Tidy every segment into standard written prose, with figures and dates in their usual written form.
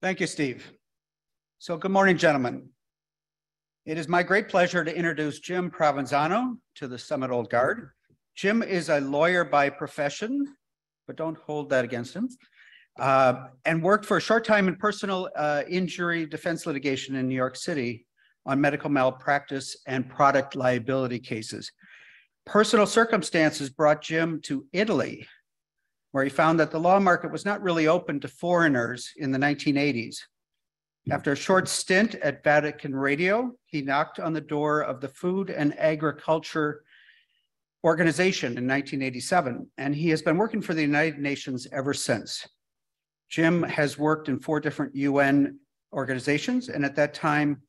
Thank you, Steve. So good morning, gentlemen. It is my great pleasure to introduce Jim Provenzano to the Summit Old Guard. Jim is a lawyer by profession, but don't hold that against him, and worked for a short time in personal injury defense litigation in New York City on medical malpractice and product liability cases. Personal circumstances brought Jim to Italy, where he found that the law market was not really open to foreigners in the 1980s. After a short stint at Vatican Radio, he knocked on the door of the Food and Agriculture Organization in 1987, and he has been working for the United Nations ever since. Jim has worked in 4 different UN organizations, and at that time,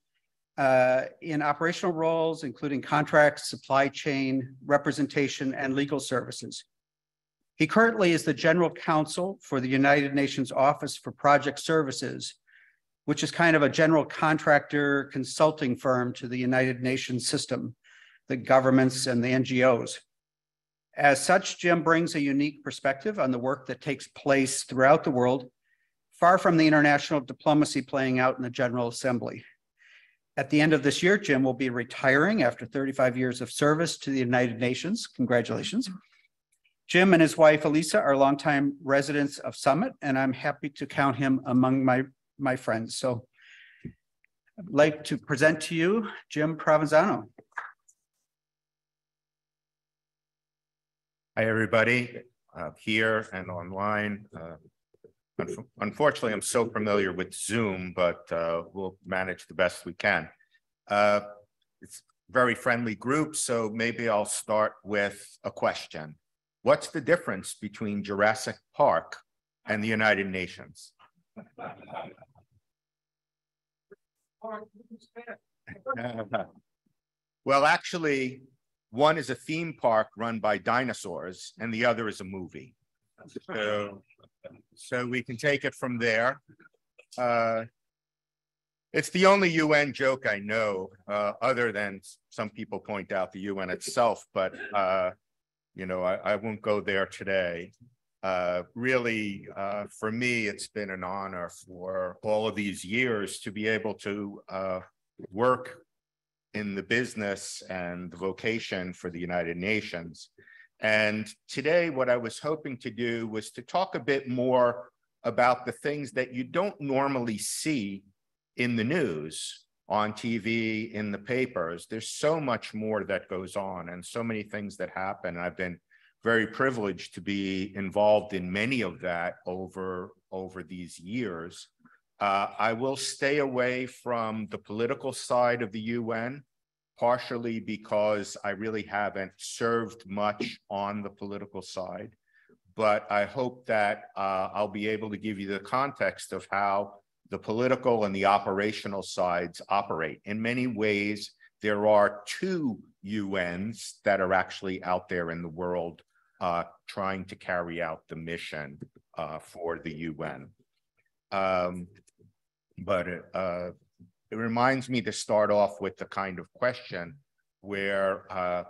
in operational roles, including contracts, supply chain, representation, and legal services. He currently is the General Counsel for the United Nations Office for Project Services, which is kind of a general contractor consulting firm to the United Nations system, the governments and the NGOs. As such, Jim brings a unique perspective on the work that takes place throughout the world, far from the international diplomacy playing out in the General Assembly. At the end of this year, Jim will be retiring after 35 years of service to the United Nations. Congratulations. Jim and his wife, Elisa, are longtime residents of Summit, and I'm happy to count him among my friends. So I'd like to present to you Jim Provenzano. Hi, everybody, here and online. Unfortunately, I'm so familiar with Zoom, but we'll manage the best we can. It's a very friendly group, so maybe I'll start with a question. What's the difference between Jurassic Park and the United Nations? Well, actually, one is a theme park run by dinosaurs, and the other is a movie. So we can take it from there. It's the only UN joke I know, other than some people point out the UN itself, but you know, I won't go there today. Really, for me, it's been an honor for all of these years to be able to work in the business and the vocation for the United Nations. And today, what I was hoping to do was to talk a bit more about the things that you don't normally see in the news, on TV, in the papers. There's so much more that goes on and so many things that happen. I've been very privileged to be involved in many of that over these years. I will stay away from the political side of the UN, partially because I really haven't served much on the political side. But I hope that I'll be able to give you the context of how the political and the operational sides operate. In many ways, there are 2 UNs that are actually out there in the world trying to carry out the mission for the UN. But it reminds me to start off with the kind of question where, I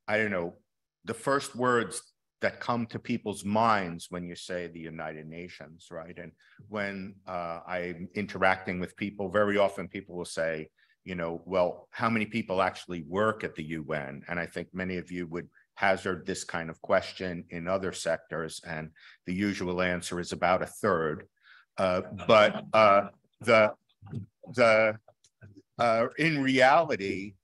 don't know, the first words that come to people's minds when you say the United Nations, right? And when I'm interacting with people, very often people will say, you know, well, how many people actually work at the UN? And I think many of you would hazard this kind of question in other sectors, and the usual answer is about 1/3. In reality,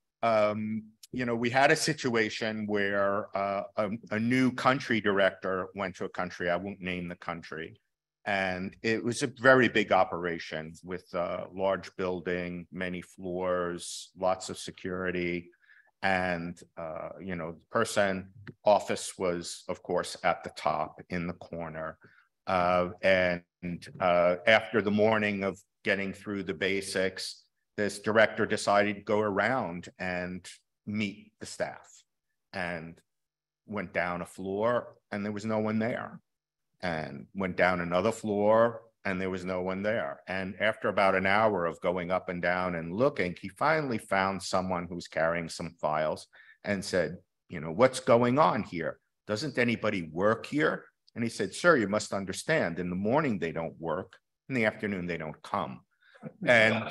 you know, we had a situation where a new country director went to a country, I won't name the country, and it was a very big operation with a large building, many floors, lots of security, and you know, the person office was, of course, at the top in the corner. And after the morning of getting through the basics, this director decided to go around and meet the staff, and went down a floor and there was no one there, and went down another floor and there was no one there. And after about an hour of going up and down and looking, he finally found someone who was carrying some files and said, you know, what's going on here? Doesn't anybody work here? And he said, sir, you must understand, in the morning they don't work, In the afternoon, they don't come. And,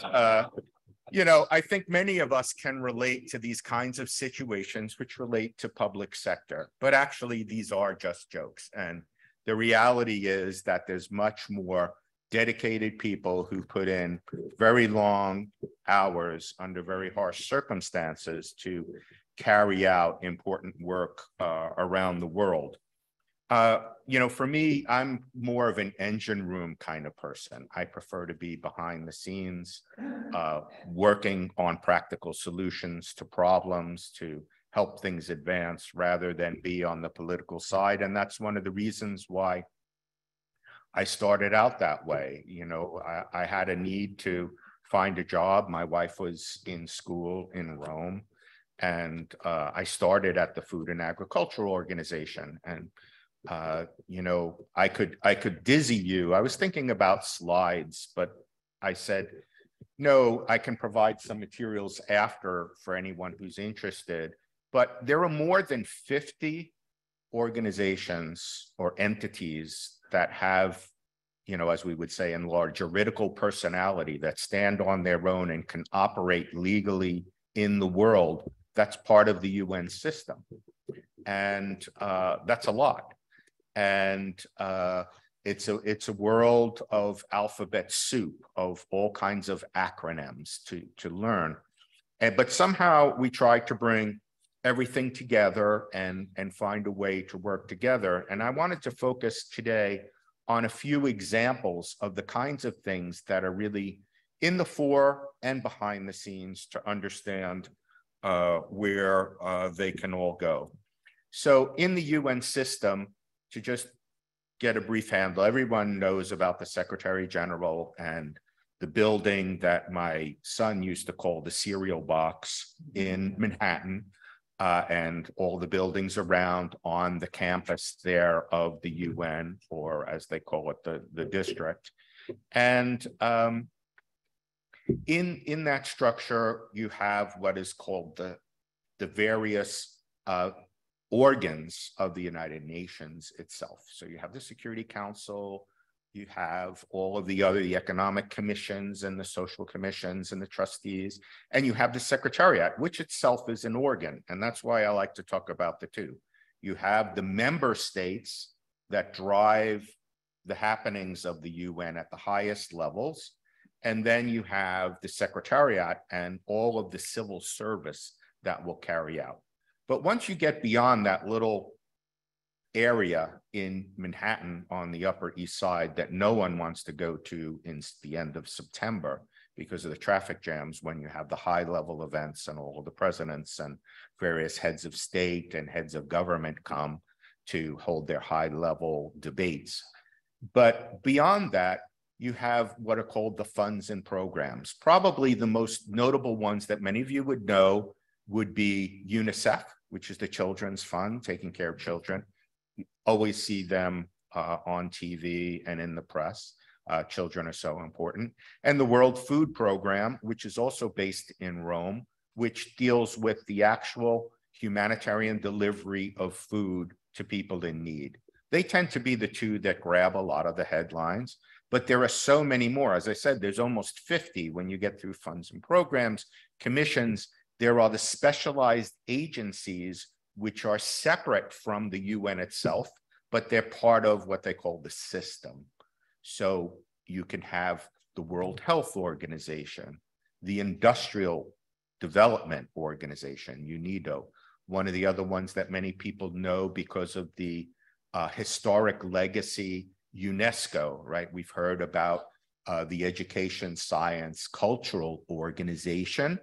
you know, I think many of us can relate to these kinds of situations which relate to public sector, but actually these are just jokes. And the reality is that there's much more dedicated people who put in very long hours under very harsh circumstances to carry out important work around the world. You know, for me, I'm more of an engine room kind of person. I prefer to be behind the scenes, working on practical solutions to problems to help things advance rather than be on the political side. And that's one of the reasons why I started out that way. You know, I had a need to find a job. My wife was in school in Rome, and I started at the Food and Agricultural Organization. And you know, I could dizzy you. I was thinking about slides, but I said, no, I can provide some materials after for anyone who's interested. But there are more than 50 organizations or entities that have, you know, as we would say in law, juridical personality, that stand on their own and can operate legally in the world. That's part of the UN system. And that's a lot. And it's a world of alphabet soup of all kinds of acronyms to learn. But somehow we try to bring everything together and find a way to work together. And I wanted to focus today on a few examples of the kinds of things that are really in the fore and behind the scenes to understand where they can all go. So in the UN system, to just get a brief handle, everyone knows about the Secretary General and the building that my son used to call the cereal box in Manhattan, and all the buildings around on the campus there of the UN, or as they call it, the district. And in that structure, you have what is called the various organs of the United Nations itself. So you have the Security Council, you have all of the economic commissions and the social commissions and the trustees, and you have the Secretariat, which itself is an organ. And that's why I like to talk about the two. You have the member states that drive the happenings of the UN at the highest levels. And then you have the Secretariat and all of the civil service that will carry out. But once you get beyond that little area in Manhattan on the Upper East Side that no one wants to go to in the end of September because of the traffic jams when you have the high level events and all of the presidents and various heads of state and heads of government come to hold their high level debates. But beyond that, you have what are called the funds and programs. Probably the most notable ones that many of you would know would be UNICEF, which is the Children's Fund, taking care of children. You always see them on TV and in the press. Children are so important. And the World Food Program, which is also based in Rome, which deals with the actual humanitarian delivery of food to people in need. They tend to be the two that grab a lot of the headlines, but there are so many more. As I said, there's almost 50 when you get through funds and programs, commissions. There are the specialized agencies which are separate from the UN itself, but they're part of what they call the system. So you can have the World Health Organization, the Industrial Development Organization, UNIDO, one of the other ones that many people know because of the historic legacy, UNESCO, right? We've heard about the Education, Science, Cultural Organization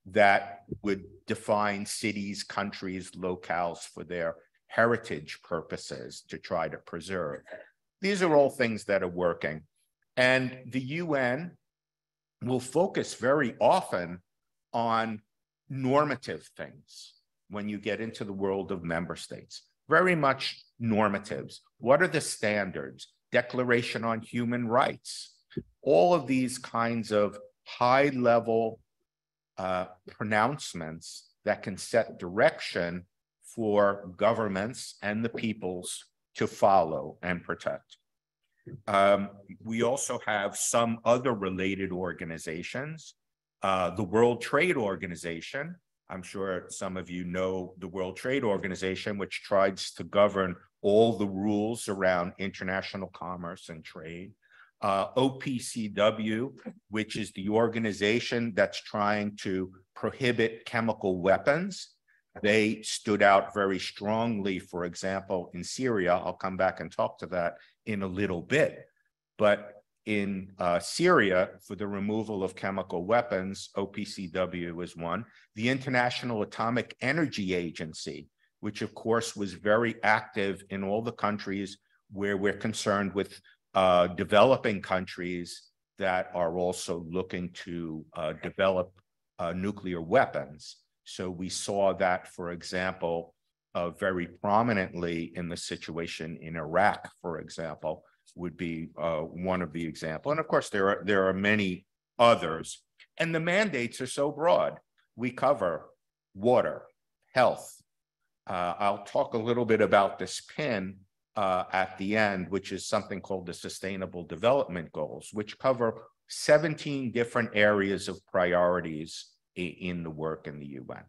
that would define cities, countries, locales for their heritage purposes to try to preserve. These are all things that are working. And the UN will focus very often on normative things when you get into the world of member states. Very much normatives. What are the standards? Declaration on Human Rights. All of these kinds of high-level pronouncements that can set direction for governments and the peoples to follow and protect. We also have some other related organizations. The World Trade Organization, I'm sure some of you know the World Trade Organization, which tries to govern all the rules around international commerce and trade. OPCW, which is the organization that's trying to prohibit chemical weapons. They stood out very strongly, for example, in Syria. I'll come back and talk to that in a little bit. But in Syria, for the removal of chemical weapons, OPCW is one. The International Atomic Energy Agency, which of course was very active in all the countries where we're concerned with developing countries that are also looking to develop nuclear weapons. So we saw that, for example, very prominently in the situation in Iraq, for example, would be one of the examples. And of course, there are many others. And the mandates are so broad. We cover water, health. I'll talk a little bit about this PIN at the end, which is something called the Sustainable Development Goals, which cover 17 different areas of priorities in the work in the UN.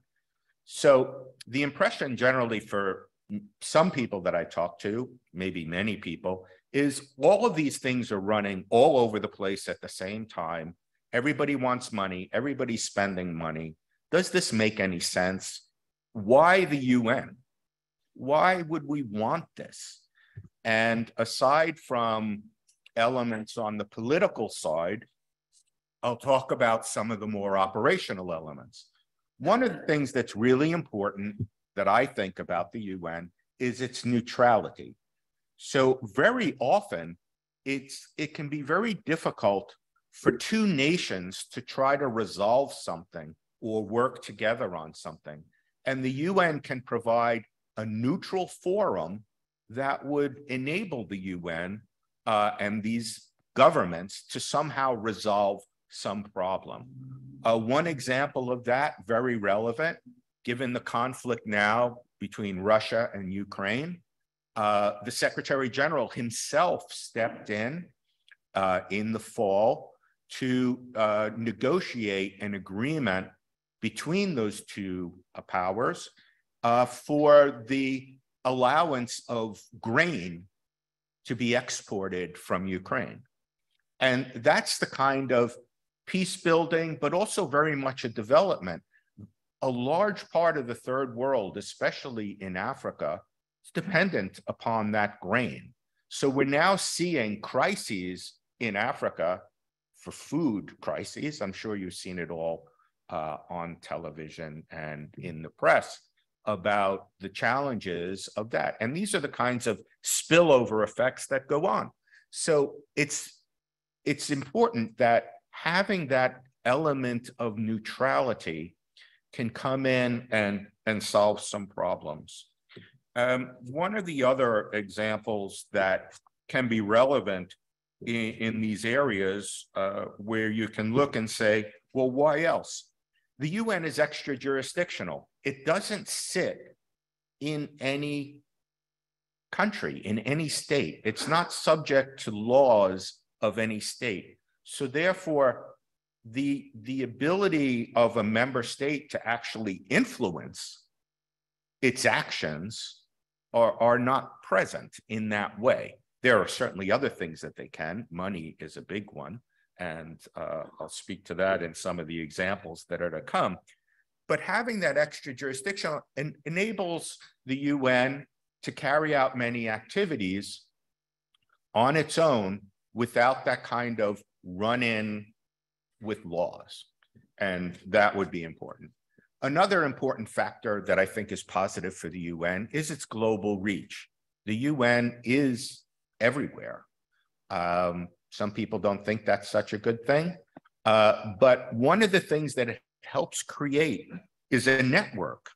So the impression generally for some people that I talk to, maybe many people, is all of these things are running all over the place at the same time. Everybody wants money. Everybody's spending money. Does this make any sense? Why the UN? Why would we want this? And aside from elements on the political side, I'll talk about some of the more operational elements. One of the things that's really important that I think about the UN is its neutrality. So very often, it can be very difficult for two nations to try to resolve something or work together on something. And the UN can provide a neutral forum that would enable the UN and these governments to somehow resolve some problem. One example of that, very relevant, given the conflict now between Russia and Ukraine, the Secretary General himself stepped in the fall to negotiate an agreement between those two powers for the allowance of grain to be exported from Ukraine. And that's the kind of peace building, but also very much a development. A large part of the third world, especially in Africa, is dependent upon that grain. So we're now seeing crises in Africa for food crises. I'm sure you've seen it all on television and in the press about the challenges of that. And these are the kinds of spillover effects that go on. So it's important that having that element of neutrality can come in and solve some problems. One of the other examples that can be relevant in these areas where you can look and say, well, why else? The UN is extra jurisdictional. It doesn't sit in any country, in any state. It's not subject to laws of any state. So therefore, the ability of a member state to actually influence its actions are not present in that way. There are certainly other things that they can. Money is a big one. And I'll speak to that in some of the examples that are to come. But having that extra jurisdiction enables the UN to carry out many activities on its own without that kind of run-in with laws. And that would be important. Another important factor that I think is positive for the UN is its global reach. The UN is everywhere. Some people don't think that's such a good thing. But one of the things that it helps create is a network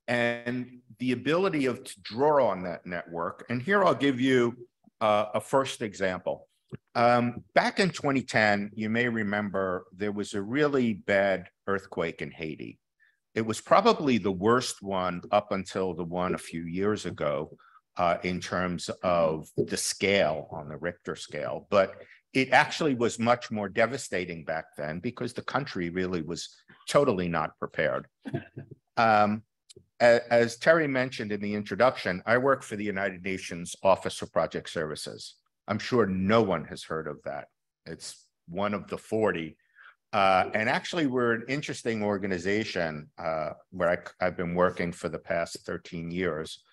and the ability to draw on that network. And here I'll give you a first example. Back in 2010, you may remember there was a really bad earthquake in Haiti. It was probably the worst one up until the one a few years ago in terms of the scale on the Richter scale, but it actually was much more devastating back then because the country really was totally not prepared. As Terry mentioned in the introduction, I work for the United Nations Office for Project Services. I'm sure no one has heard of that. It's one of the 40. And actually, we're an interesting organization where I've been working for the past 13 years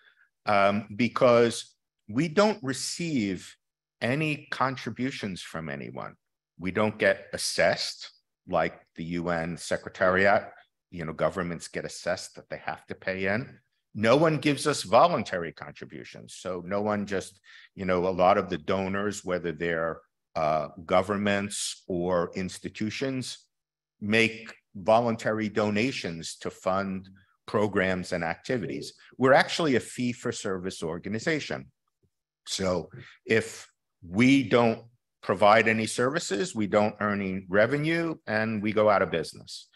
because we don't receive any contributions from anyone. We don't get assessed like the UN Secretariat. Governments get assessed that they have to pay in. No one gives us voluntary contributions. So no one just, a lot of the donors, whether they're governments or institutions, make voluntary donations to fund programs and activities. We're actually a fee-for-service organization. So if we don't provide any services, we don't earn any revenue, and we go out of business.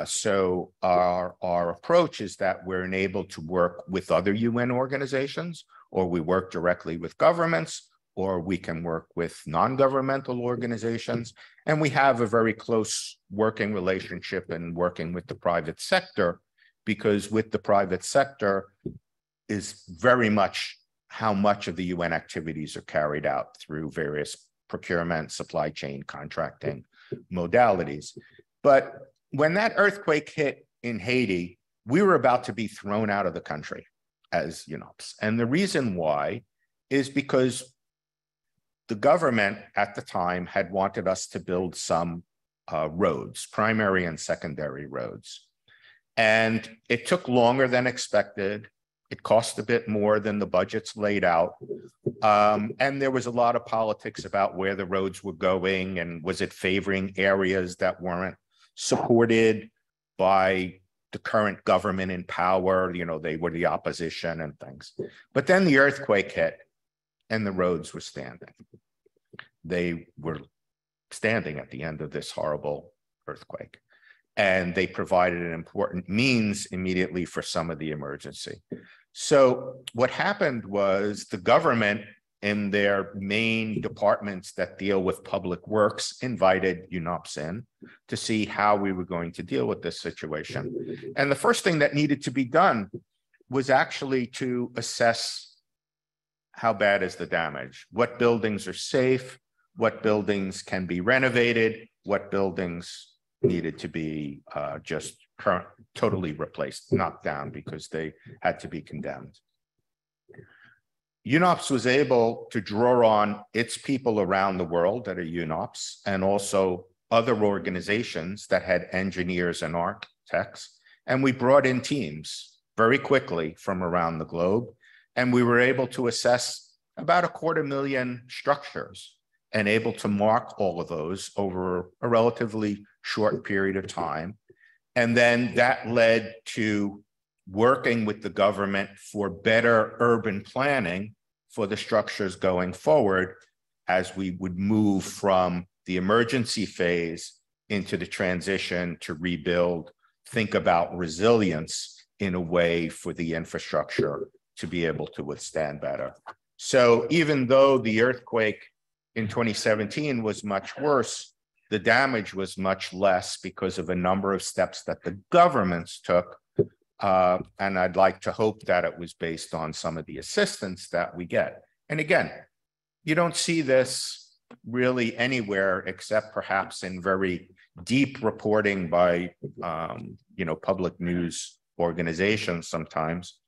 So our approach is that we're enabled to work with other UN organizations, or we work directly with governments, or we can work with non-governmental organizations. And we have a very close working relationship and working with the private sector, because with the private sector is very much how much of the UN activities are carried out through various procurement, supply chain, contracting modalities. But when that earthquake hit in Haiti, we were about to be thrown out of the country as UNOPS. And the reason why is because the government at the time had wanted us to build some roads, primary and secondary roads. And it took longer than expected. It cost a bit more than the budgets laid out. And there was a lot of politics about where the roads were going and was it favoring areas that weren't supported by the current government in power. They were the opposition and things. But then the earthquake hit and the roads were standing. They were standing at the end of this horrible earthquake. And they provided an important means immediately for some of the emergency. So what happened was the government in their main departments that deal with public works invited UNOPS in to see how we were going to deal with this situation. And the first thing that needed to be done was actually to assess how bad is the damage, what buildings are safe, what buildings can be renovated, what buildings needed to be just totally replaced, knocked down because they had to be condemned. UNOPS was able to draw on its people around the world that are UNOPS and also other organizations that had engineers and architects. And we brought in teams very quickly from around the globe. And we were able to assess about 250,000 structures and able to mark all of those over a relatively short period of time. And then that led to working with the government for better urban planning for the structures going forward as we would move from the emergency phase into the transition to rebuild, think about resilience in a way for the infrastructure to be able to withstand better. So even though the earthquake in 2017 was much worse, the damage was much less because of a number of steps that the governments took. And I'd like to hope that it was based on some of the assistance that we get. And again, you don't see this really anywhere except perhaps in very deep reporting by public news organizations sometimes.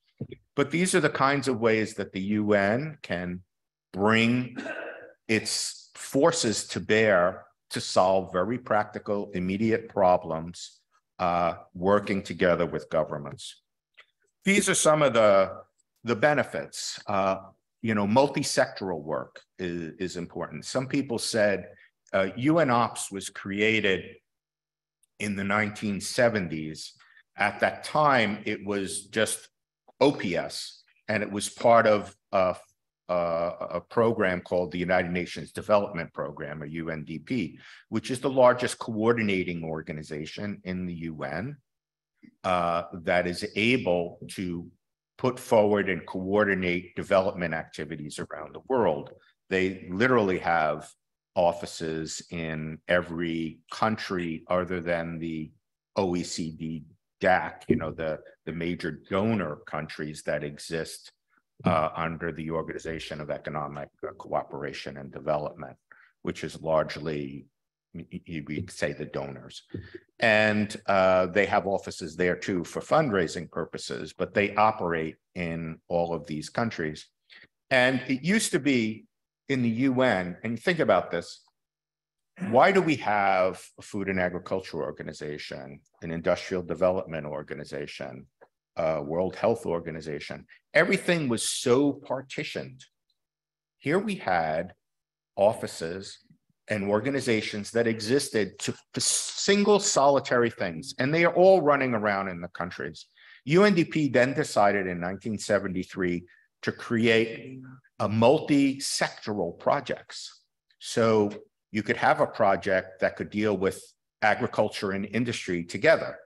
But these are the kinds of ways that the UN can bring its forces to bear to solve very practical, immediate problems, working together with governments. These are some of the benefits. Multi-sectoral work is important. Some people said UNOPS was created in the 1970s. At that time, it was just OPS, and it was part of a program called the United Nations Development Program, or UNDP, which is the largest coordinating organization in the UN that is able to put forward and coordinate development activities around the world. They literally have offices in every country other than the OECD DAC, the major donor countries that exist under the Organization of Economic Cooperation and Development, which is largely, we could say, the donors. And they have offices there too for fundraising purposes, but they operate in all of these countries. And it used to be in the UN, and think about this, why do we have a Food and Agriculture Organization, an Industrial Development Organization, a World Health Organization? Everything was so partitioned. Here we had offices and organizations that existed to single solitary things, and they are all running around in the countries. UNDP then decided in 1973 to create a multi-sectoral projects. So you could have a project that could deal with agriculture and industry together,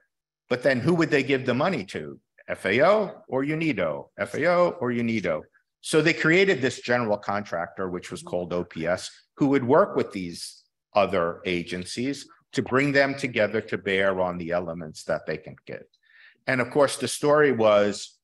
but then who would they give the money to? FAO or UNIDO? FAO or UNIDO? So they created this general contractor, which was called OPS, who would work with these other agencies to bring them together to bear on the elements that they can get. And of course, the story was,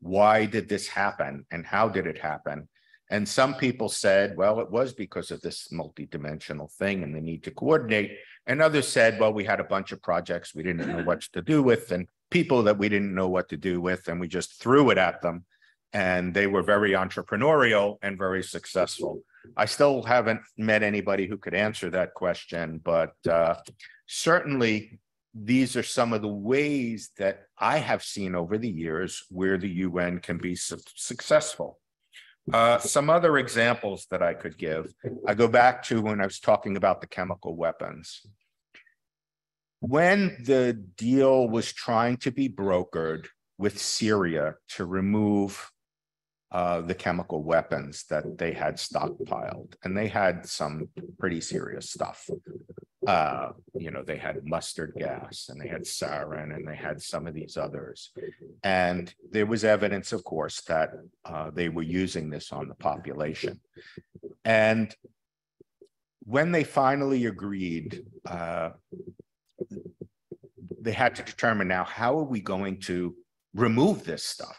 why did this happen and how did it happen? And some people said, well, it was because of this multidimensional thing and the need to coordinate. And others said, well, we had a bunch of projects we didn't know what to do with and people that we didn't know what to do with, and we just threw it at them. And they were very entrepreneurial and very successful. I still haven't met anybody who could answer that question, but certainly these are some of the ways that I have seen over the years where the UN can be successful. Some other examples that I could give, I go back to when I was talking about the chemical weapons. When the deal was trying to be brokered with Syria to remove the chemical weapons that they had stockpiled, and they had some pretty serious stuff. They had mustard gas and they had sarin and they had some of these others. And there was evidence, of course, that they were using this on the population. And when they finally agreed, they had to determine now, how are we going to remove this stuff?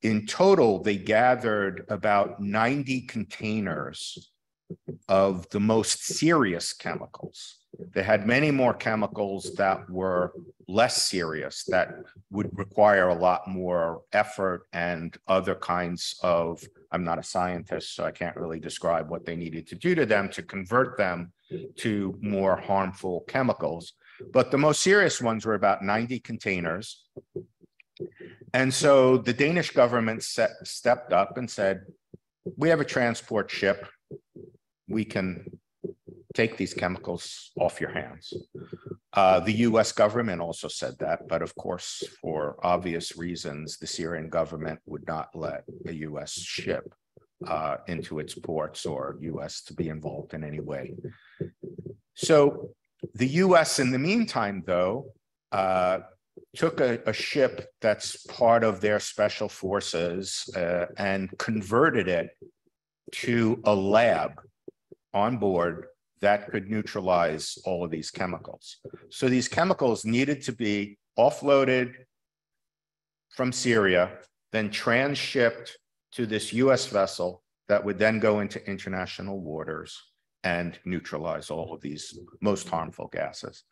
In total, they gathered about 90 containers of the most serious chemicals. They had many more chemicals that were less serious, that would require a lot more effort and other kinds of, I'm not a scientist, so I can't really describe what they needed to do to them to convert them to more harmful chemicals. But the most serious ones were about 90 containers. And so the Danish government stepped up and said, we have a transport ship. We can take these chemicals off your hands. The US government also said that, but of course, for obvious reasons, the Syrian government would not let a US ship into its ports or US to be involved in any way. So the US, in the meantime, though, took a ship that's part of their special forces and converted it to a lab on board that could neutralize all of these chemicals. So these chemicals needed to be offloaded from Syria, then transshipped to this US vessel that would then go into international waters and neutralize all of these most harmful gases.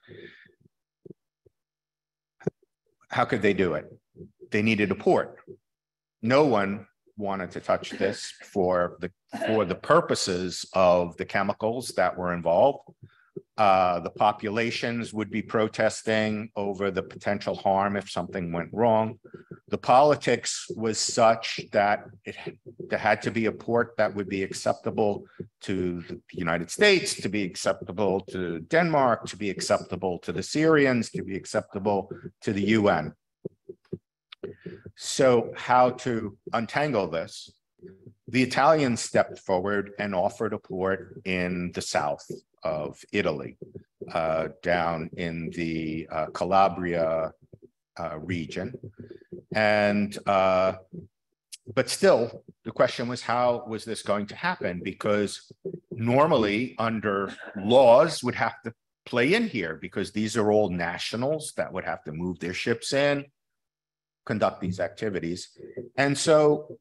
How could they do it? They needed a port. No one wanted to touch this for the purposes of the chemicals that were involved. The populations would be protesting over the potential harm if something went wrong. The politics was such that there had to be a port that would be acceptable to the United States, to be acceptable to Denmark, to be acceptable to the Syrians, to be acceptable to the UN. So how to untangle this? The Italians stepped forward and offered a port in the south of Italy, down in the Calabria region. And but still, the question was, how was this going to happen? Because normally under laws would have to play in here, because these are all nationals that would have to move their ships in, conduct these activities. And so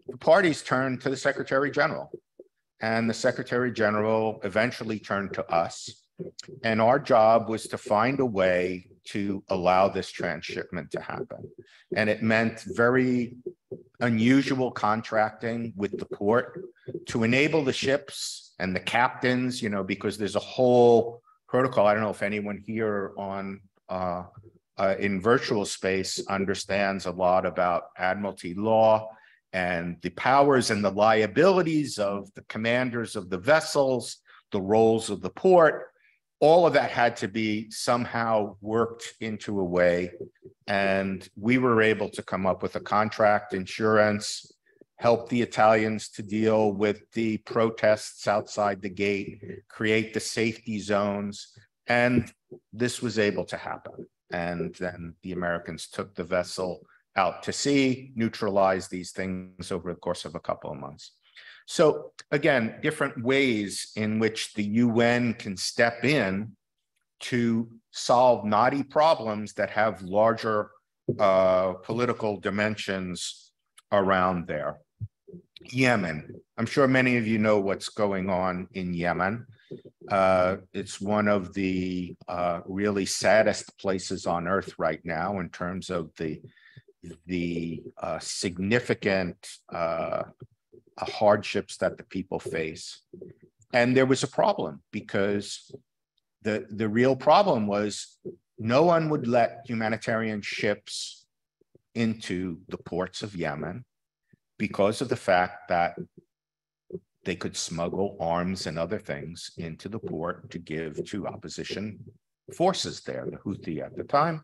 the parties turned to the Secretary General, and the Secretary General eventually turned to us. And our job was to find a way to allow this transshipment to happen. And it meant very unusual contracting with the port to enable the ships and the captains, you know, because there's a whole protocol. I don't know if anyone here on in virtual space understands a lot about Admiralty law and the powers and the liabilities of the commanders of the vessels, the roles of the port. All of that had to be somehow worked into a way. And we were able to come up with a contract, insurance, help the Italians to deal with the protests outside the gate, create the safety zones. And this was able to happen. And then the Americans took the vessel out to sea, neutralized these things over the course of a couple of months. So again, different ways in which the UN can step in to solve knotty problems that have larger political dimensions around there. Yemen. I'm sure many of you know what's going on in Yemen. It's one of the really saddest places on earth right now in terms of the significant hardships that the people face. And there was a problem, because the real problem was no one would let humanitarian ships into the ports of Yemen because of the fact that they could smuggle arms and other things into the port to give to opposition forces there, the Houthi at the time.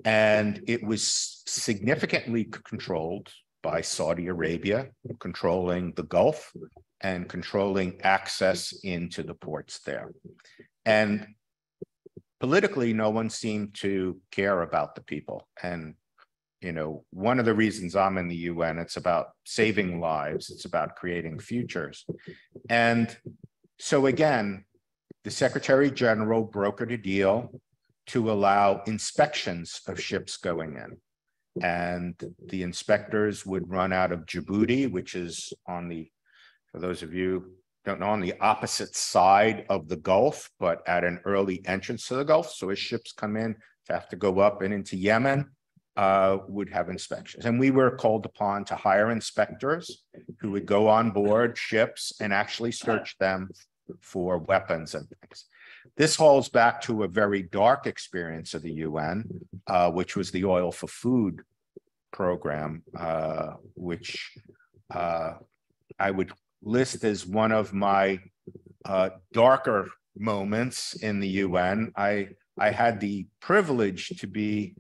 And it was significantly controlled by Saudi Arabia, controlling the Gulf and controlling access into the ports there. And politically, no one seemed to care about the people. And, you know, one of the reasons I'm in the UN, it's about saving lives. It's about creating futures. And so again, the Secretary General brokered a deal to allow inspections of ships going in. And the inspectors would run out of Djibouti, which is on the, for those of you who don't know, on the opposite side of the Gulf, but at an early entrance to the Gulf. So as ships come in, to have to go up and into Yemen, would have inspections. And we were called upon to hire inspectors who would go on board ships and actually search them for weapons and things. This holds back to a very dark experience of the UN, which was the Oil for Food program, which I would list as one of my darker moments in the UN. I had the privilege to be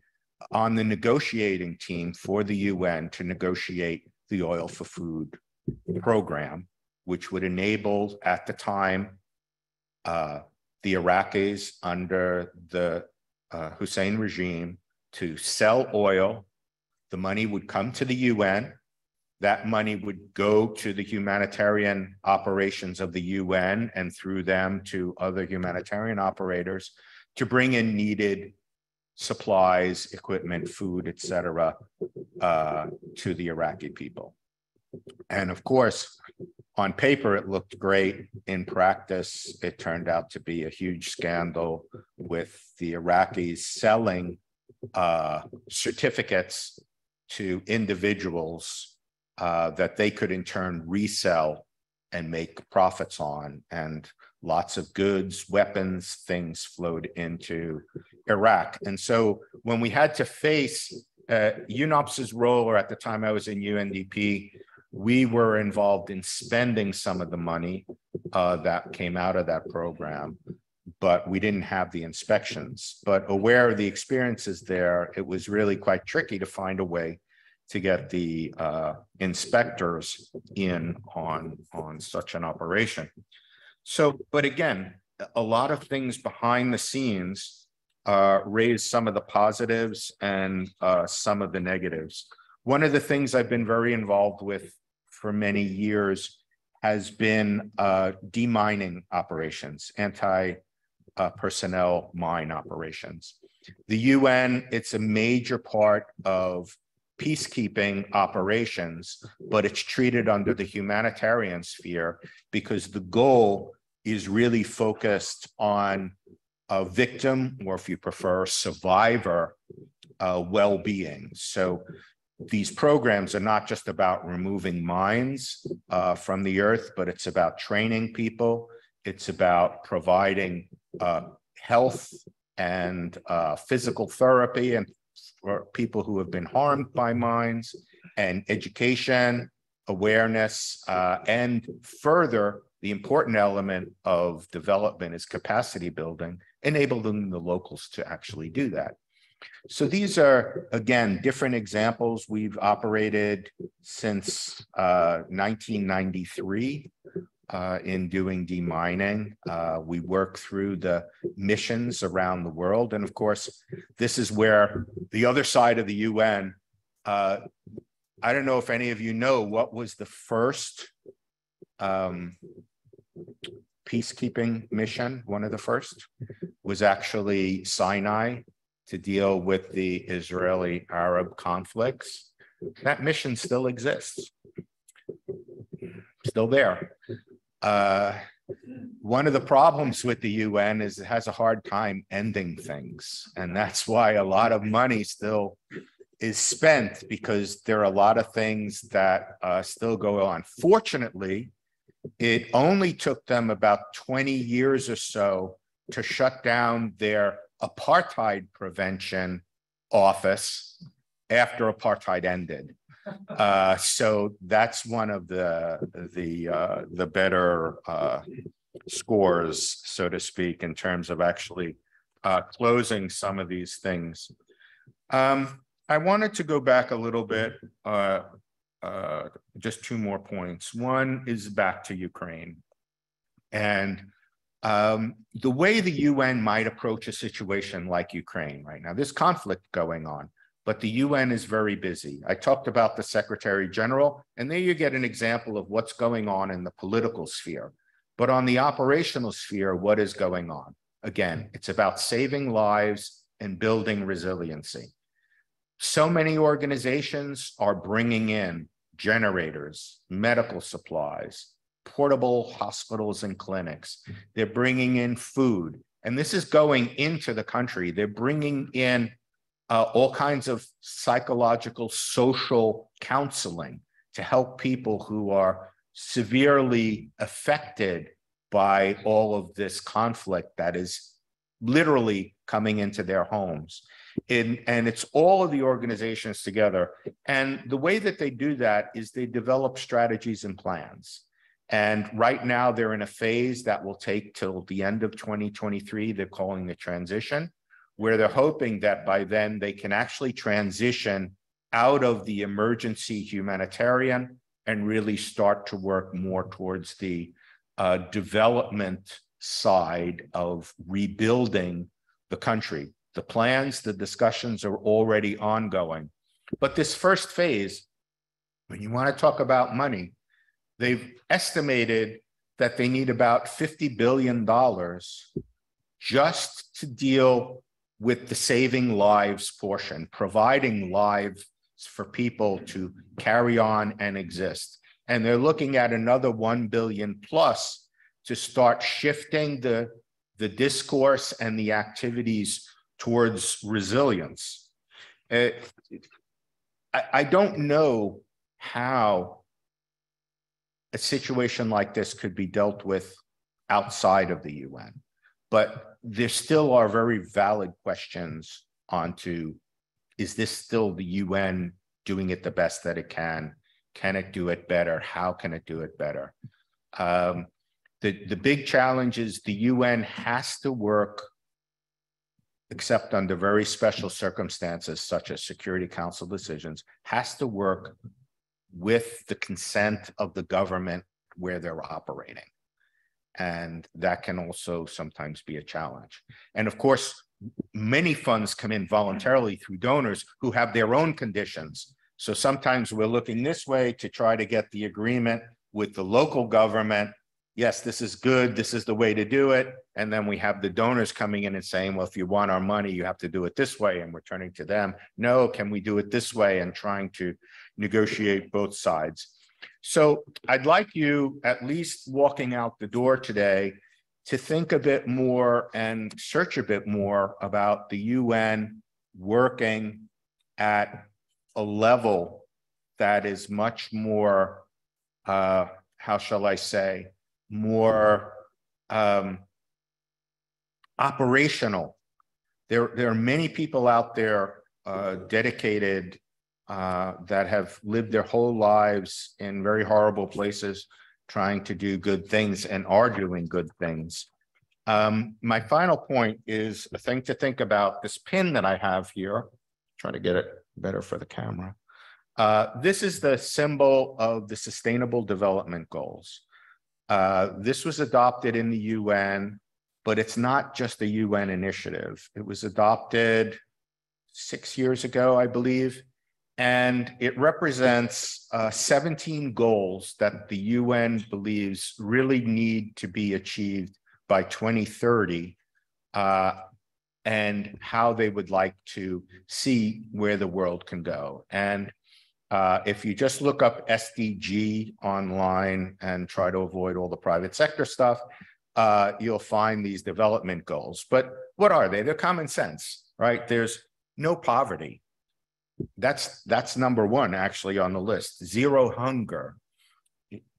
on the negotiating team for the UN to negotiate the Oil for Food program, which would enable, at the time, the Iraqis under the Hussein regime to sell oil. The money would come to the UN. That money would go to the humanitarian operations of the UN and through them to other humanitarian operators to bring in needed supplies, equipment, food, et cetera, to the Iraqi people. And of course, on paper, it looked great. In practice, it turned out to be a huge scandal, with the Iraqis selling certificates to individuals that they could in turn resell and make profits on. And lots of goods, weapons, things flowed into Iraq. And so when we had to face UNOPS's role, or at the time I was in UNDP, we were involved in spending some of the money that came out of that program, but we didn't have the inspections. But aware of the experiences there, it was really quite tricky to find a way to get the inspectors in on such an operation. So, but again, a lot of things behind the scenes raise some of the positives and some of the negatives. One of the things I've been very involved with for many years has been demining operations, anti-personnel mine operations. The UN, it's a major part of peacekeeping operations, but it's treated under the humanitarian sphere because the goal is really focused on a victim, or if you prefer, survivor well-being. So these programs are not just about removing mines from the earth, but it's about training people. It's about providing health and physical therapy and for people who have been harmed by mines, and education, awareness, and further, the important element of development is capacity building, enabling the locals to actually do that. So these are, again, different examples. We've operated since 1993 in doing demining. We work through the missions around the world. And of course, this is where the other side of the UN, I don't know if any of you know what was the first peacekeeping mission. One of the first was actually Sinai, to deal with the Israeli-Arab conflicts. That mission still exists, still there. One of the problems with the UN is it has a hard time ending things. And that's why a lot of money still is spent, because there are a lot of things that still go on. Fortunately, it only took them about 20 years or so to shut down their apartheid prevention office after apartheid ended. So that's one of the better scores, so to speak, in terms of actually closing some of these things. I wanted to go back a little bit, just two more points. One is back to Ukraine. And the way the UN might approach a situation like Ukraine right now, there's conflict going on, but the UN is very busy. I talked about the Secretary General, and there you get an example of what's going on in the political sphere. But on the operational sphere, what is going on? Again, it's about saving lives and building resiliency. So many organizations are bringing in generators, medical supplies, portable hospitals and clinics. They're bringing in food, and this is going into the country. They're bringing in all kinds of psychological, social counseling to help people who are severely affected by all of this conflict that is literally coming into their homes. And it's all of the organizations together. And the way that they do that is they develop strategies and plans. And right now they're in a phase that will take till the end of 2023. They're calling the transition, where they're hoping that by then they can actually transition out of the emergency humanitarian and really start to work more towards the development side of rebuilding the country. The plans, the discussions are already ongoing. But this first phase, when you want to talk about money, they've estimated that they need about $50 billion just to deal with the saving lives portion, providing lives for people to carry on and exist. And they're looking at another 1 billion plus to start shifting the discourse and the activities towards resilience. I don't know how a situation like this could be dealt with outside of the UN, but there still are very valid questions onto, is this still the UN doing it the best that it can? Can it do it better? How can it do it better? The big challenge is the UN has to work, except under very special circumstances, such as Security Council decisions, has to work with the consent of the government where they're operating. And that can also sometimes be a challenge. And of course, many funds come in voluntarily through donors who have their own conditions. So sometimes we're looking this way to try to get the agreement with the local government. Yes, this is good. This is the way to do it. And then we have the donors coming in and saying, well, if you want our money, you have to do it this way. And we're turning to them. No, can we do it this way? And trying to negotiate both sides. So I'd like you, at least walking out the door today, to think a bit more and search a bit more about the UN working at a level that is much more, how shall I say, more operational. There are many people out there dedicated that have lived their whole lives in very horrible places trying to do good things and are doing good things. My final point is a thing to think about. This pin that I have here, try to get it better for the camera. This is the symbol of the Sustainable Development Goals. This was adopted in the UN, but it's not just a UN initiative. It was adopted 6 years ago, I believe, and it represents 17 goals that the UN believes really need to be achieved by 2030, and how they would like to see where the world can go. And if you just look up SDG online and try to avoid all the private sector stuff, you'll find these development goals. But what are they? They're common sense, right? There's no poverty. That's number one, actually, on the list. Zero hunger,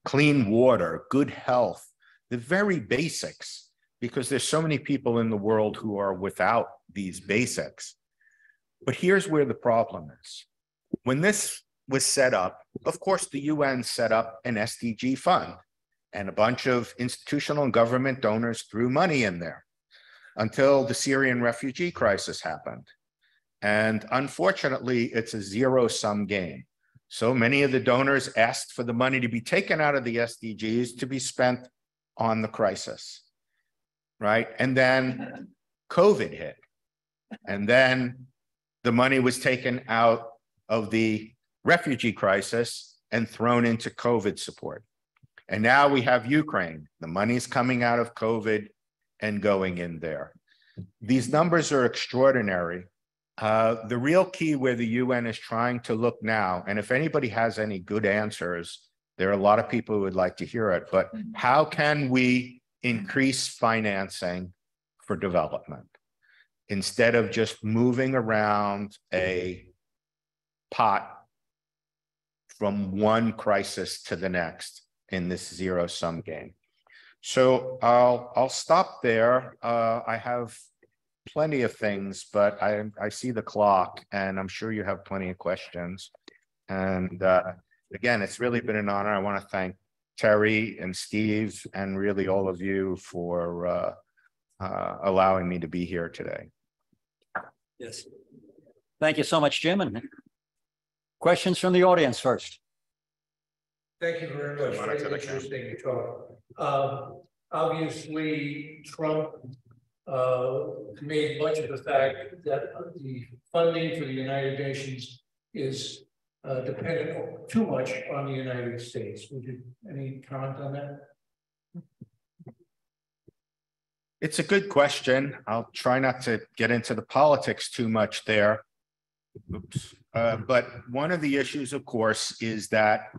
clean water, good health, the very basics, because there's so many people in the world who are without these basics. But here's where the problem is. When this was set up, of course, the UN set up an SDG fund, and a bunch of institutional and government donors threw money in there until the Syrian refugee crisis happened. And unfortunately, it's a zero-sum game. So many of the donors asked for the money to be taken out of the SDGs to be spent on the crisis, right? And then COVID hit. And then the money was taken out of the refugee crisis and thrown into COVID support. And now we have Ukraine. The money's coming out of COVID and going in there. These numbers are extraordinary. The real key where the UN is trying to look now, and if anybody has any good answers, there are a lot of people who would like to hear it, but how can we increase financing for development instead of just moving around a pot from one crisis to the next in this zero-sum game? So I'll stop there. I have plenty of things, but I see the clock, and I'm sure you have plenty of questions. And again, it's really been an honor. I want to thank Terry and Steve and really all of you for allowing me to be here today. Yes. Thank you so much, Jim. And questions from the audience first. Thank you very much. Very interesting talk. Obviously, Trump made much of the fact that the funding for the United Nations is dependent too much on the United States. Would you any comment on that? It's a good question. I'll try not to get into the politics too much there. Oops. But one of the issues, of course, is that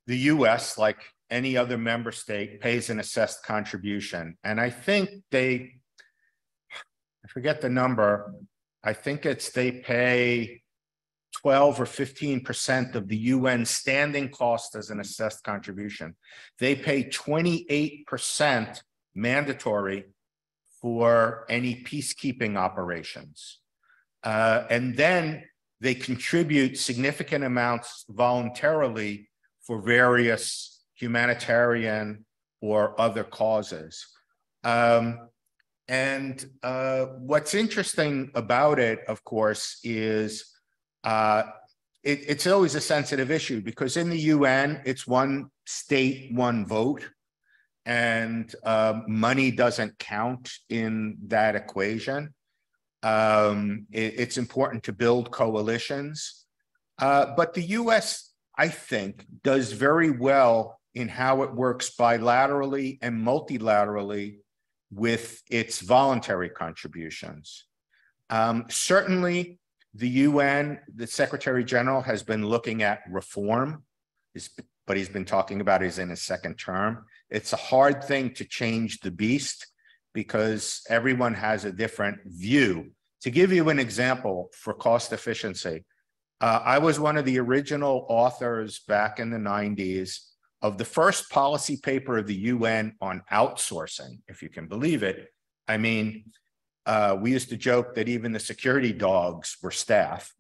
the US, like any other member state, pays an assessed contribution. And I think I forget the number, I think they pay 12 or 15% of the UN standing cost as an assessed contribution. They pay 28% mandatory for any peacekeeping operations. And then they contribute significant amounts voluntarily for various humanitarian or other causes. And what's interesting about it, of course, is it's always a sensitive issue because in the UN, it's one state, one vote, and money doesn't count in that equation. It's important to build coalitions. But the US, I think, does very well in how it works bilaterally and multilaterally with its voluntary contributions. Certainly, the UN, the Secretary General, has been looking at reform, but he's been talking about it in his second term. It's a hard thing to change the beast because everyone has a different view. To give you an example for cost efficiency, I was one of the original authors back in the 90s of the first policy paper of the UN on outsourcing, if you can believe it. I mean, we used to joke that even the security dogs were staff,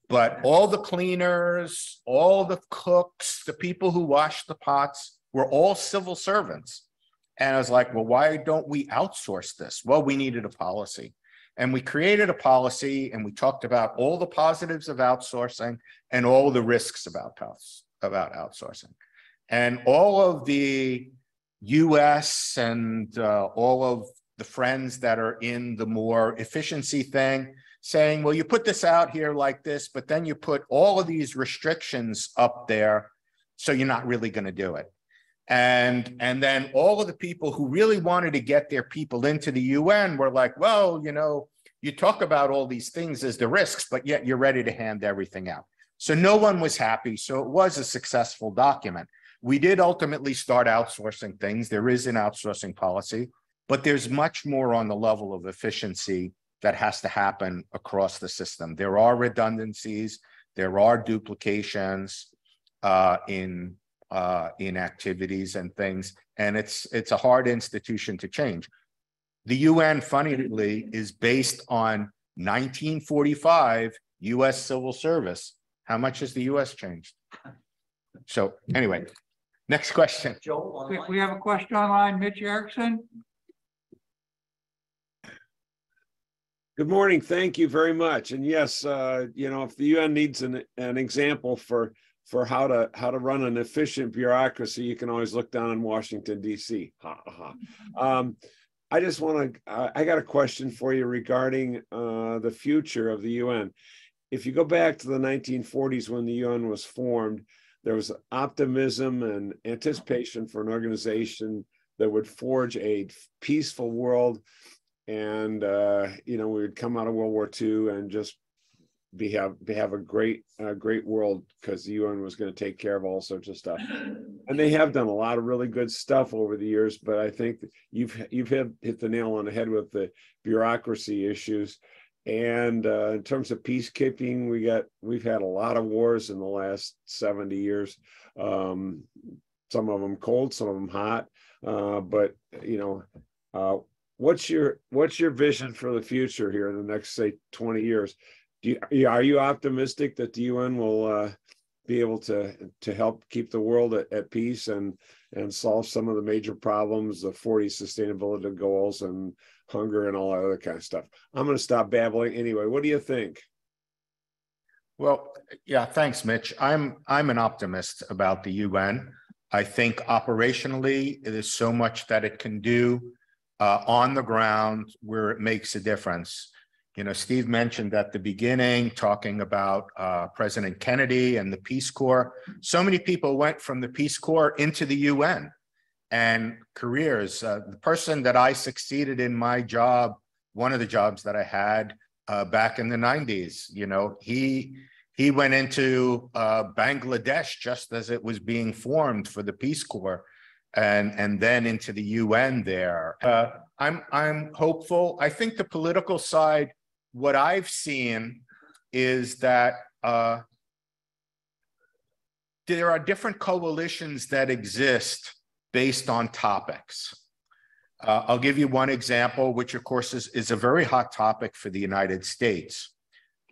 but all the cleaners, all the cooks, the people who wash the pots were all civil servants. And I was like, well, why don't we outsource this? Well, we needed a policy. And we created a policy and we talked about all the positives of outsourcing and all the risks about outsourcing. And all of the US and all of the friends that are in the more efficiency thing saying, well, you put this out here like this, but then you put all of these restrictions up there, so you're not really going to do it. And then all of the people who really wanted to get their people into the UN were like, well, you know, you talk about all these things as the risks, but yet you're ready to hand everything out. So no one was happy. So it was a successful document. We did ultimately start outsourcing things. There is an outsourcing policy, but there's much more on the level of efficiency that has to happen across the system. There are redundancies, there are duplications in activities and things, and it's a hard institution to change. The UN, funnily, is based on 1945 US civil service. How much has the US changed? So anyway, next question. Joe, We have a question online, Mitch Erickson. Good morning. Thank you very much. And yes, you know, if the UN needs an example for how to run an efficient bureaucracy, you can always look down in Washington, D.C. I just want to, I got a question for you regarding the future of the UN. If you go back to the 1940s when the UN was formed, there was optimism and anticipation for an organization that would forge a peaceful world. And, you know, we would come out of World War II and just have a great world because the UN was going to take care of all sorts of stuff. And they have done a lot of really good stuff over the years, but I think you've hit the nail on the head with the bureaucracy issues. And in terms of peacekeeping, we've had a lot of wars in the last 70 years. Some of them cold, some of them hot. But you know, what's your vision for the future here in the next, say, 20 years? Are you optimistic that the UN will be able to help keep the world at peace and solve some of the major problems, the 40 sustainability goals and hunger and all that other kind of stuff? I'm going to stop babbling anyway. What do you think? Well, yeah, thanks, Mitch. I'm an optimist about the UN. I think operationally, it is so much that it can do on the ground where it makes a difference. You know, Steve mentioned at the beginning, talking about President Kennedy and the Peace Corps. So many people went from the Peace Corps into the UN and careers. The person that I succeeded in my job, one of the jobs that I had back in the 90s, you know, he went into Bangladesh just as it was being formed for the Peace Corps, and then into the UN there. I'm hopeful. I think the political side, what I've seen is that there are different coalitions that exist based on topics. I'll give you one example, which of course is a very hot topic for the United States.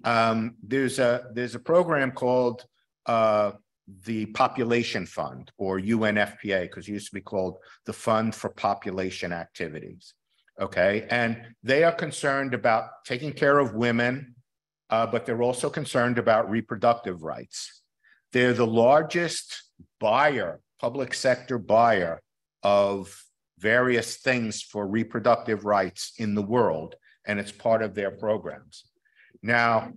There's a program called the Population Fund, or UNFPA, because it used to be called the Fund for Population Activities. Okay, and they are concerned about taking care of women, but they're also concerned about reproductive rights. They're the largest buyer, public sector buyer of various things for reproductive rights in the world. and it's part of their programs. Now,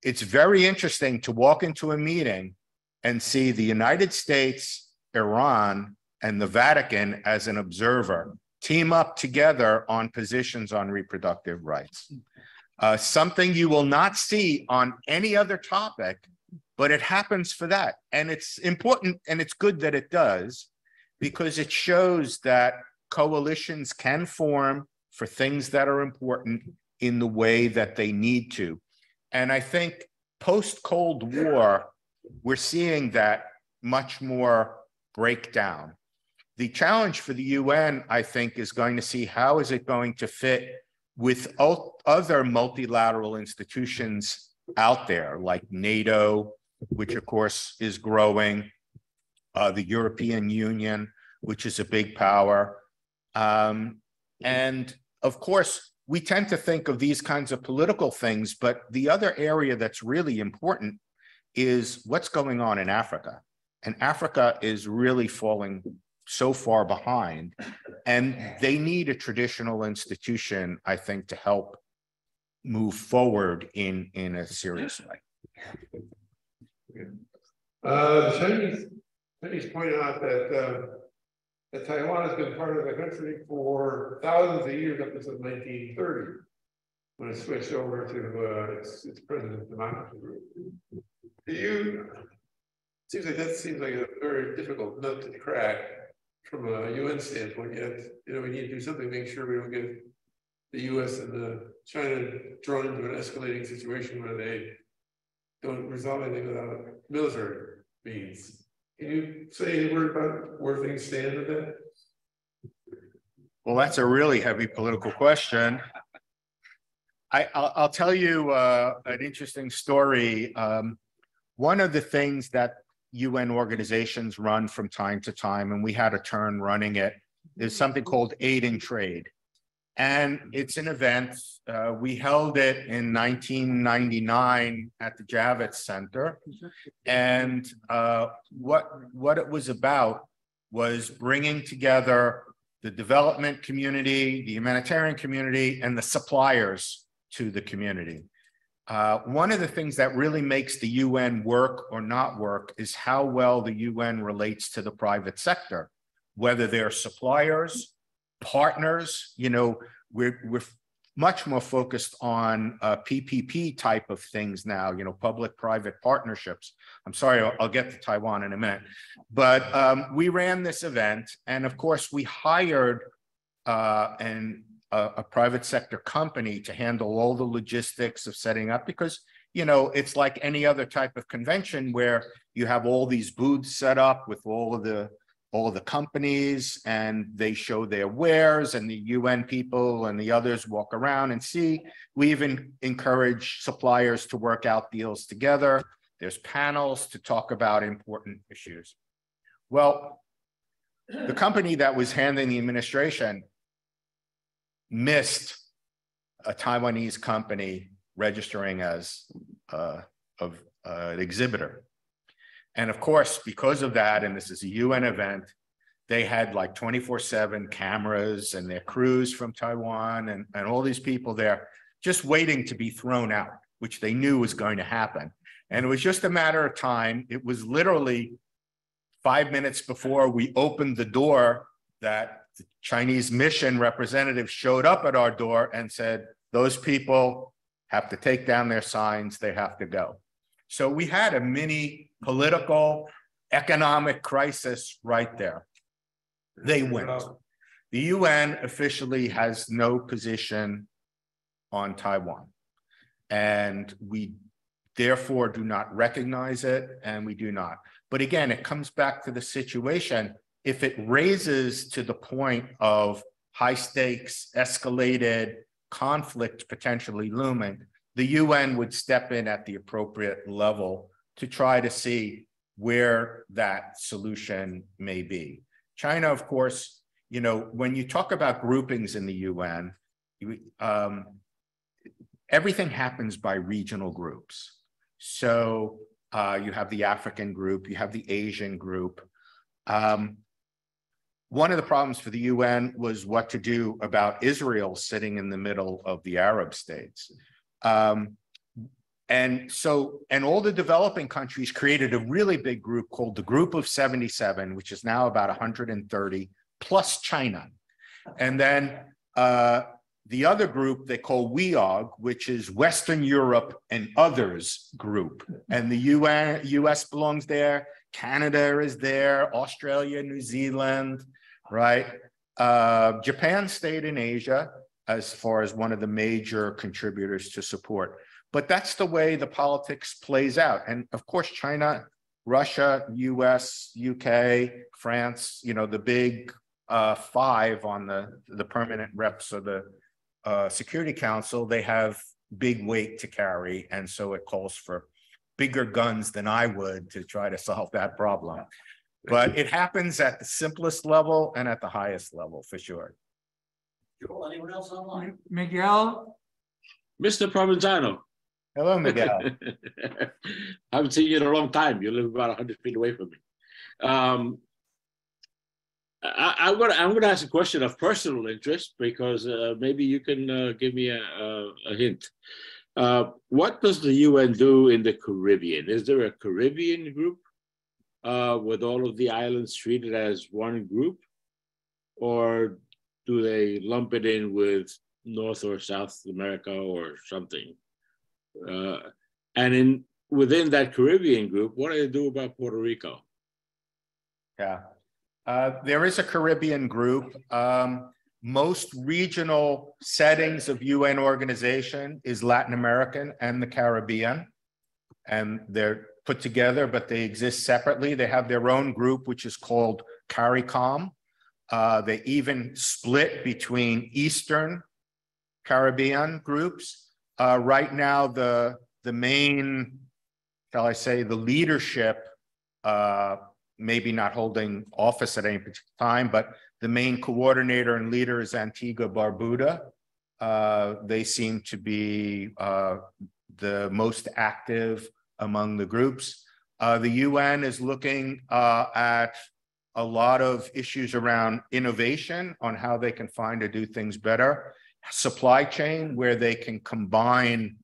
it's very interesting to walk into a meeting and see the United States, Iran, and the Vatican as an observer team up together on positions on reproductive rights. Something you will not see on any other topic, but it happens for that. And it's important and it's good that it does, because it shows that coalitions can form for things that are important in the way that they need to. And I think post-Cold War, we're seeing that much more breakdown. The challenge for the UN, I think, is going to see how is it going to fit with other multilateral institutions out there, like NATO, which of course is growing, the European Union, which is a big power. And of course, we tend to think of these kinds of political things, but the other area that's really important is what's going on in Africa. And Africa is really falling so far behind, and they need a traditional institution, I think, to help move forward in a serious way. The Chinese pointed out that Taiwan has been part of the country for thousands of years up until 1930, when it switched over to its president's democracy group. Seems like a very difficult nut to crack from a UN standpoint. Yet, we need to do something to make sure we don't get the US and China drawn into an escalating situation where they don't resolve anything without military means. Can you say a word about where things stand with that? Well, that's a really heavy political question. I'll tell you an interesting story. One of the things that UN organizations run from time to time, and we had a turn running it, is something called Aid and Trade. And it's an event. We held it in 1999 at the Javits Center. And what it was about was bringing together the development community, the humanitarian community, and the suppliers to the community. One of the things that really makes the UN work or not work is how well the UN relates to the private sector, whether they're suppliers, partners. We're much more focused on PPP type of things now, public-private partnerships. I'm sorry, I'll get to Taiwan in a minute. But we ran this event, and of course, we hired a private sector company to handle all the logistics of setting up, because it's like any other type of convention where you have all these booths set up with all of the companies, and they show their wares, and the UN people and the others walk around and see. We even encourage suppliers to work out deals together. There's panels to talk about important issues. Well, the company that was handling the administration missed a Taiwanese company registering as an exhibitor. And of course, because of that, and this is a UN event, they had like 24/7 cameras and their crews from Taiwan and all these people there just waiting to be thrown out, which they knew was going to happen. And it was just a matter of time. It was literally 5 minutes before we opened the door that the Chinese mission representative showed up at our door and said, those people have to take down their signs, they have to go. So we had a mini political, economic crisis right there. They went. The UN officially has no position on Taiwan, and we therefore do not recognize it, and we do not. But again, it comes back to the situation. If it raises to the point of high stakes, escalated conflict potentially looming, the UN would step in at the appropriate level to try to see where that solution may be. China, of course, when you talk about groupings in the UN, everything happens by regional groups. So you have the African group, you have the Asian group. one of the problems for the UN was what to do about Israel sitting in the middle of the Arab states. And all the developing countries created a really big group called the Group of 77, which is now about 130, plus China. And then the other group they call WEOG, which is Western Europe and Others group. And the US belongs there, Canada is there, Australia, New Zealand, right? Japan stayed in Asia as far as one of the major contributors to support. But that's the way the politics plays out. And of course, China, Russia, US, UK, France, you know, the big five on the permanent reps of the Security Council, they have big weight to carry. And so it calls for bigger guns than I would to try to solve that problem. But it happens at the simplest level and at the highest level, for sure. Joel, anyone else online? Miguel, Mr. Provenzano. Hello, Miguel. I haven't seen you in a long time. You live about 100 feet away from me. I'm going to ask a question of personal interest because maybe you can give me a hint. What does the UN do in the Caribbean? Is there a Caribbean group with all of the islands treated as one group? Or do they lump it in with North or South America or something? And within that Caribbean group, what do they do about Puerto Rico? Yeah, there is a Caribbean group. Most regional settings of UN organization is Latin American and the Caribbean, and they're put together, but they exist separately. They have their own group, which is called CARICOM. They even split between Eastern Caribbean groups. Right now, the main, shall I say, the leadership, maybe not holding office at any particular time, but the main coordinator and leader is Antigua Barbuda. They seem to be the most active among the groups. The UN is looking at a lot of issues around innovation on how they can find to do things better. Supply chain, where they can combine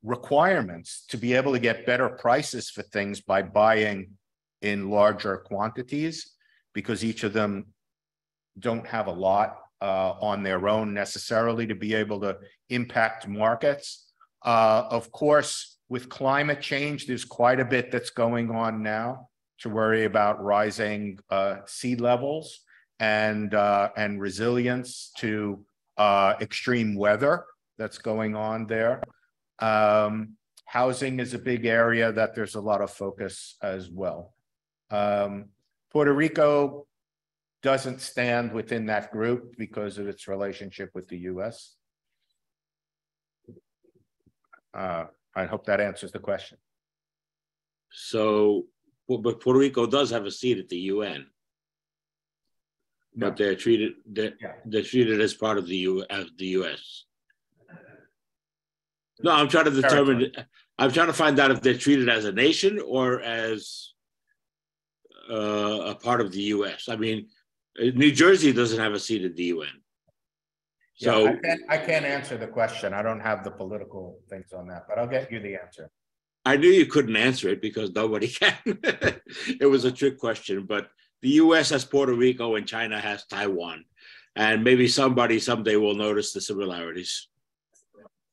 requirements to be able to get better prices for things by buying in larger quantities, because each of them don't have a lot on their own necessarily to be able to impact markets. Of course, with climate change, there's quite a bit that's going on now to worry about rising sea levels and resilience to extreme weather that's going on there. Housing is a big area that there's a lot of focus as well. Puerto Rico doesn't stand within that group because of its relationship with the US. I hope that answers the question. So, but Puerto Rico does have a seat at the UN. No. But they're treated treated as part of the US. No, I'm trying to determine. I'm trying to find out if they're treated as a nation or as a part of the US. I mean, New Jersey doesn't have a seat at the UN. So yeah, I can't answer the question. I don't have the political things on that, but I'll get you the answer. I knew you couldn't answer it because nobody can. It was a trick question, but the US has Puerto Rico and China has Taiwan. And maybe somebody someday will notice the similarities.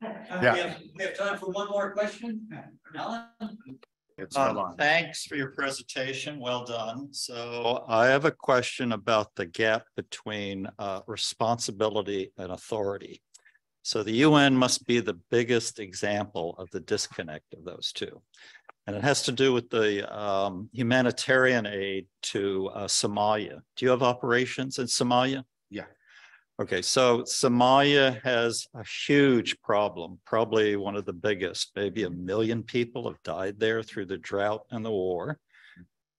Yeah. We have time for one more question. Alan? Thanks for your presentation. Well done. So I have a question about the gap between responsibility and authority. So the UN must be the biggest example of the disconnect of those two. And it has to do with the humanitarian aid to Somalia. Do you have operations in Somalia? Yeah. Okay, so Somalia has a huge problem, probably one of the biggest. Maybe 1 million people have died there through the drought and the war.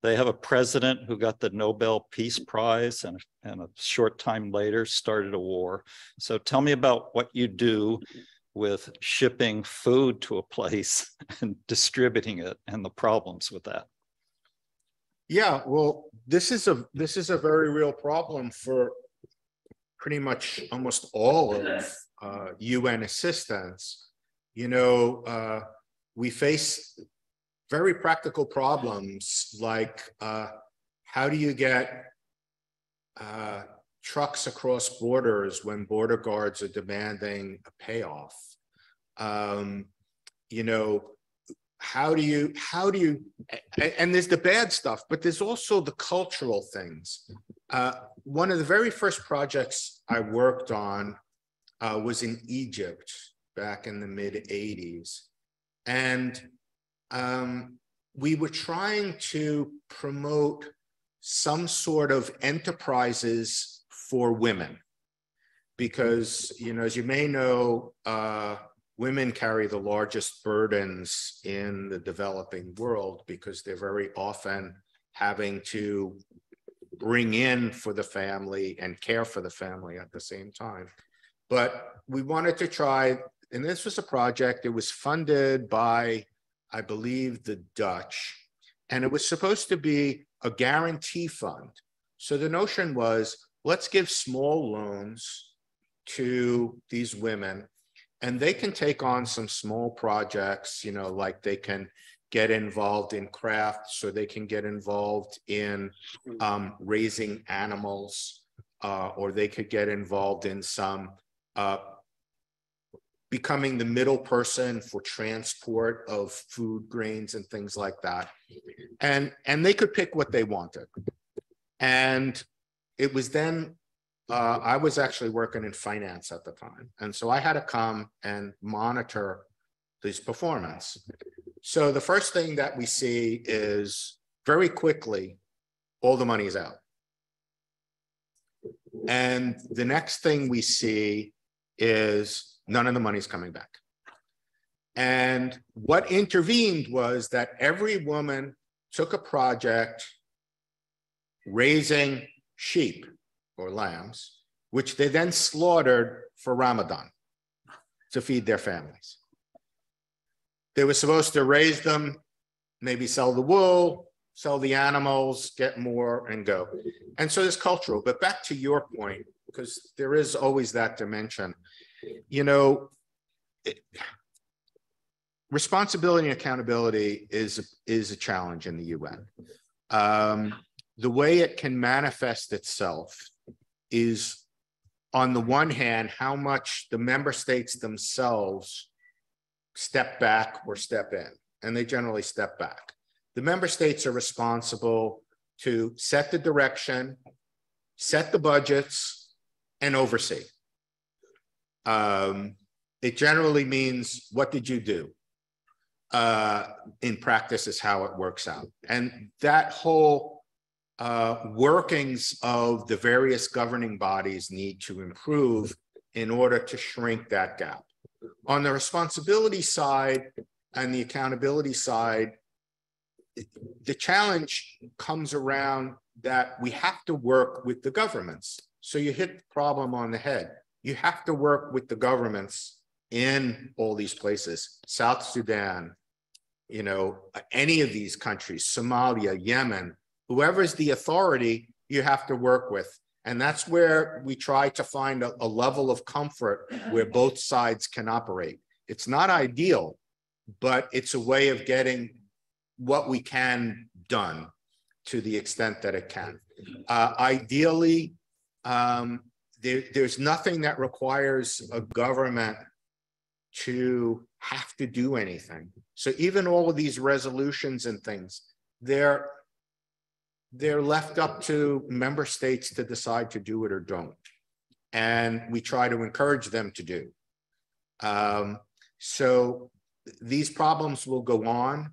They have a president who got the Nobel Peace Prize and a short time later started a war. So tell me about what you do with shipping food to a place and distributing it and the problems with that. Yeah, well, this is a very real problem for pretty much almost all of UN assistance. You know, we face very practical problems like how do you get trucks across borders when border guards are demanding a payoff? You know, how do you, and there's the bad stuff, but there's also the cultural things. One of the very first projects I worked on was in Egypt back in the mid-'80s. And we were trying to promote some sort of enterprises for women. Because, you know, as you may know, women carry the largest burdens in the developing world because they're very often having to bring in for the family and care for the family at the same time. But we wanted to try, and this was a project, it was funded by, I believe, the Dutch, and it was supposed to be a guarantee fund. So the notion was, let's give small loans to these women, and they can take on some small projects, you know, like they can get involved in crafts, or they can get involved in raising animals, or they could get involved in some becoming the middle person for transport of food, grains, and things like that. And they could pick what they wanted. And it was then, I was actually working in finance at the time. And so I had to come and monitor this performance. So the first thing that we see is very quickly, all the money is out. And the next thing we see is none of the money's coming back. And what intervened was that every woman took a project raising sheep or lambs, which they then slaughtered for Ramadan to feed their families. They were supposed to raise them, maybe sell the wool, sell the animals, get more and go. And so it's cultural, but back to your point, because there is always that dimension, you know, responsibility and accountability is a challenge in the UN. The way it can manifest itself is, on the one hand, how much the member states themselves step back or step in, and they generally step back. The member states are responsible to set the direction, set the budgets, and oversee. It generally means, what did you do? In practice is how it works out. And that whole workings of the various governing bodies need to improve in order to shrink that gap. On the responsibility side and the accountability side, the challenge comes around that we have to work with the governments. So you hit the problem on the head. You have to work with the governments in all these places, South Sudan, you know, any of these countries, Somalia, Yemen, whoever's the authority, you have to work with. And that's where we try to find a level of comfort where both sides can operate. It's not ideal, but it's a way of getting what we can done to the extent that it can. Ideally, there's nothing that requires a government to have to do anything. So even all of these resolutions and things, they're left up to member states to decide to do it or don't. And we try to encourage them to do. So these problems will go on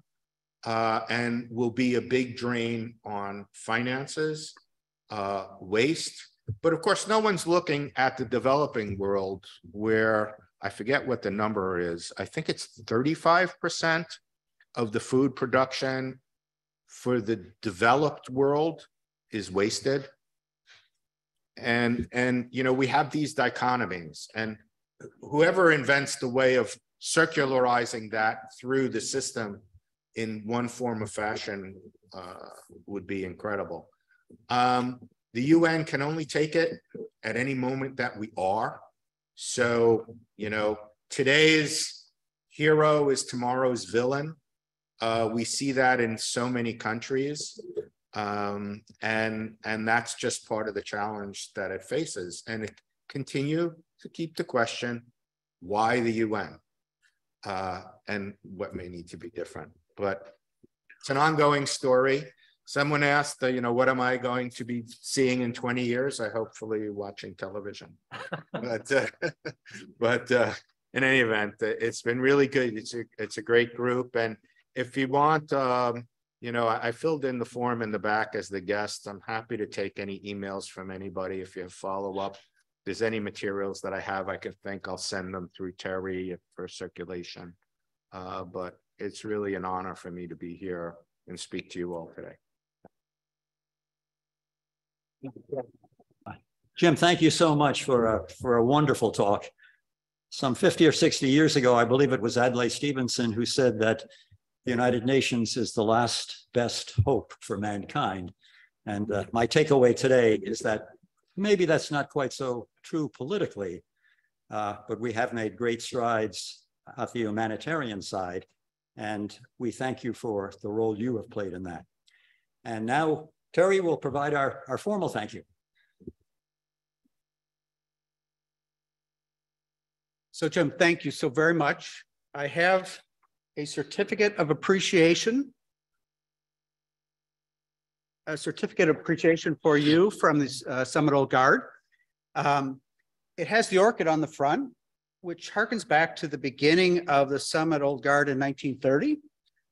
and will be a big drain on finances, waste. But of course, no one's looking at the developing world where, I forget what the number is, I think it's 35% of the food production for the developed world is wasted. And you know, we have these dichotomies, and whoever invents the way of circularizing that through the system in one form or fashion would be incredible. The UN can only take it at any moment that we are. So, you know, today's hero is tomorrow's villain. We see that in so many countries. And that's just part of the challenge that it faces. And it continue to keep the question, why the UN? And what may need to be different. But it's an ongoing story. Someone asked, you know, what am I going to be seeing in 20 years? I hopefully watching television. But in any event, it's been really good. It's a great group. And if you want, you know, I filled in the form in the back as the guest. I'm happy to take any emails from anybody. If you have follow-up, if there's any materials that I have, I can think I'll send them through Terry for circulation. But it's really an honor for me to be here and speak to you all today. Jim, thank you so much for a wonderful talk. Some 50 or 60 years ago, I believe it was Adlai Stevenson who said that the United Nations is the last best hope for mankind. And my takeaway today is that maybe that's not quite so true politically, but we have made great strides at the humanitarian side. And we thank you for the role you have played in that. And now Terry will provide our formal thank you. So Jim, thank you so very much. I have a certificate of appreciation. A certificate of appreciation for you from the Summit Old Guard. It has the orchid on the front, which harkens back to the beginning of the Summit Old Guard in 1930,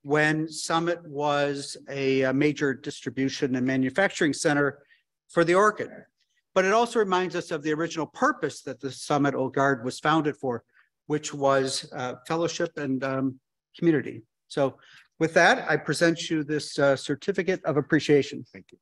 when Summit was a major distribution and manufacturing center for the orchid. But it also reminds us of the original purpose that the Summit Old Guard was founded for, which was fellowship and community. So with that, I present you this certificate of appreciation. Thank you.